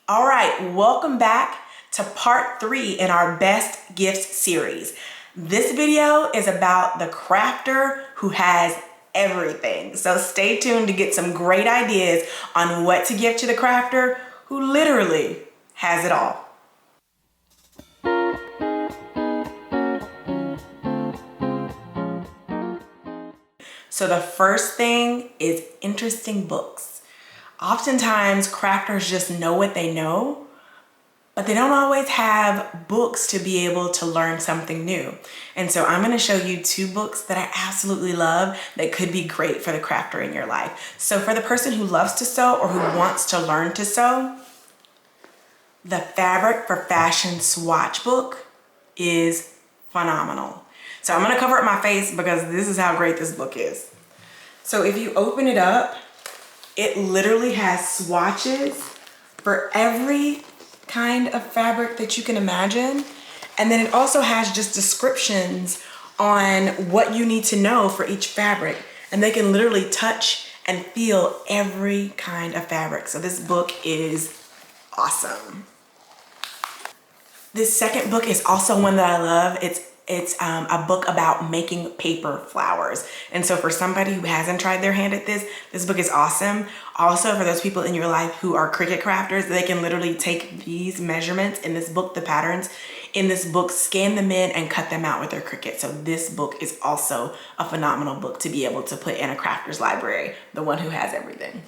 All right, welcome back to part 3 in our best gifts series. This video is about the crafter who has everything. So stay tuned to get some great ideas on what to give to the crafter who literally has it all. So the first thing is interesting books. Oftentimes crafters just know what they know, but they don't always have books to be able to learn something new. And so I'm gonna show you 2 books that I absolutely love that could be great for the crafter in your life. So for the person who loves to sew or who wants to learn to sew, the Fabric for Fashion Swatch book is phenomenal. So I'm gonna cover up my face because this is how great this book is. So if you open it up, it literally has swatches for every kind of fabric that you can imagine. And then it also has just descriptions on what you need to know for each fabric. And they can literally touch and feel every kind of fabric. So this book is awesome. This second book is also one that I love. It's a book about making paper flowers. And so for somebody who hasn't tried their hand at this book is awesome. Also for those people in your life who are Cricut crafters, they can literally take these measurements in this book, the patterns in this book, scan them in and cut them out with their Cricut. So this book is also a phenomenal book to be able to put in a crafter's library, the one who has everything.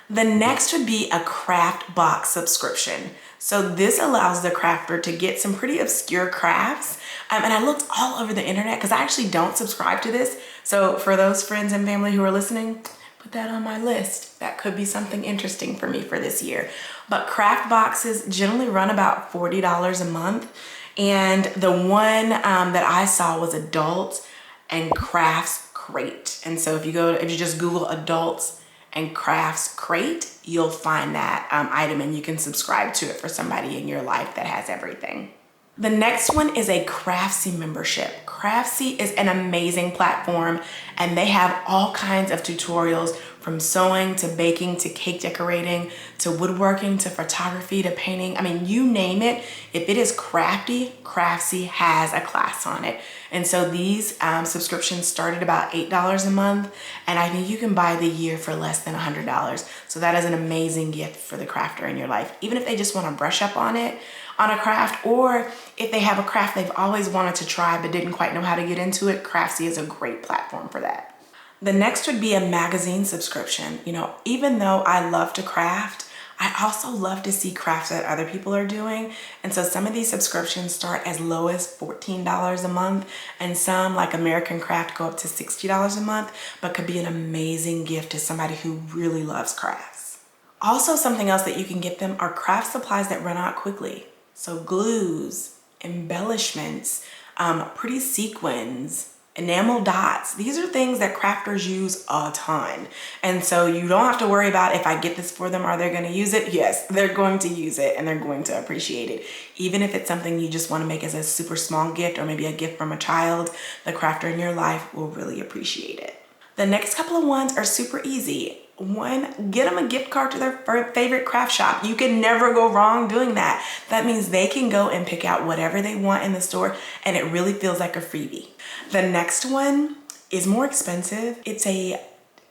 The next would be a craft box subscription. So this allows the crafter to get some pretty obscure crafts. And I looked all over the internet because I actually don't subscribe to this. So for those friends and family who are listening, put that on my list. That could be something interesting for me for this year. But craft boxes generally run about $40 a month. And the one that I saw was Adults and Crafts Crate. And so if you just Google Adults and Crafts Crate, you'll find that item and you can subscribe to it for somebody in your life that has everything. The next one is a Crafty membership. Crafty is an amazing platform and they have all kinds of tutorials from sewing to baking to cake decorating to woodworking to photography to painting. I mean, you name it. If it is crafty, Crafty has a class on it. And so these subscriptions start at about $8 a month, and I think you can buy the year for less than $100. So that is an amazing gift for the crafter in your life, even if they just want to brush up on it, on a craft, or if they have a craft they've always wanted to try but didn't quite know how to get into it, Crafty is a great platform for that. The next would be a magazine subscription. You know, even though I love to craft, I also love to see crafts that other people are doing. And so some of these subscriptions start as low as $14 a month, and some like American Craft go up to $60 a month, but could be an amazing gift to somebody who really loves crafts. Also, something else that you can get them are craft supplies that run out quickly. So glues, embellishments, pretty sequins, enamel dots. These are things that crafters use a ton. And so you don't have to worry about if I get this for them, are they going to use it? Yes, they're going to use it and they're going to appreciate it. Even if it's something you just want to make as a super small gift or maybe a gift from a child, the crafter in your life will really appreciate it. The next couple of ones are super easy. One, get them a gift card to their favorite craft shop. You can never go wrong doing that. That means they can go and pick out whatever they want in the store and it really feels like a freebie. The next one is more expensive. It's a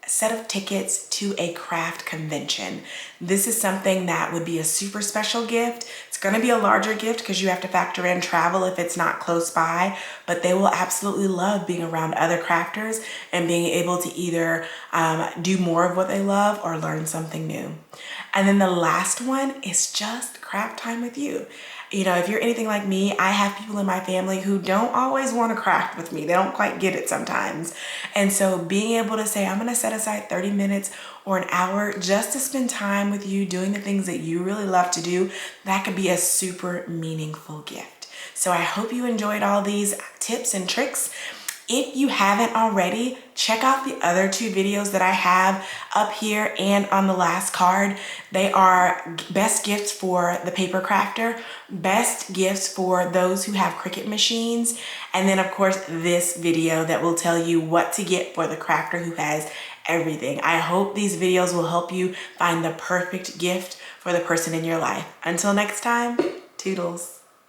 set of tickets to a craft convention. This is something that would be a super special gift. It's going to be a larger gift because you have to factor in travel if it's not close by, but they will absolutely love being around other crafters and being able to either do more of what they love or learn something new. And then the last one is just craft time with you. You know, if you're anything like me, I have people in my family who don't always want to craft with me. They don't quite get it sometimes. And so being able to say, I'm going to set aside 30 minutes or an hour just to spend time with you doing the things that you really love to do, that could be a super meaningful gift. So I hope you enjoyed all these tips and tricks. If you haven't already, check out the other 2 videos that I have up here and on the last card. They are best gifts for the paper crafter, best gifts for those who have Cricut machines, and then of course this video that will tell you what to get for the crafter who has everything. I hope these videos will help you find the perfect gift for the person in your life. Until next time, toodles.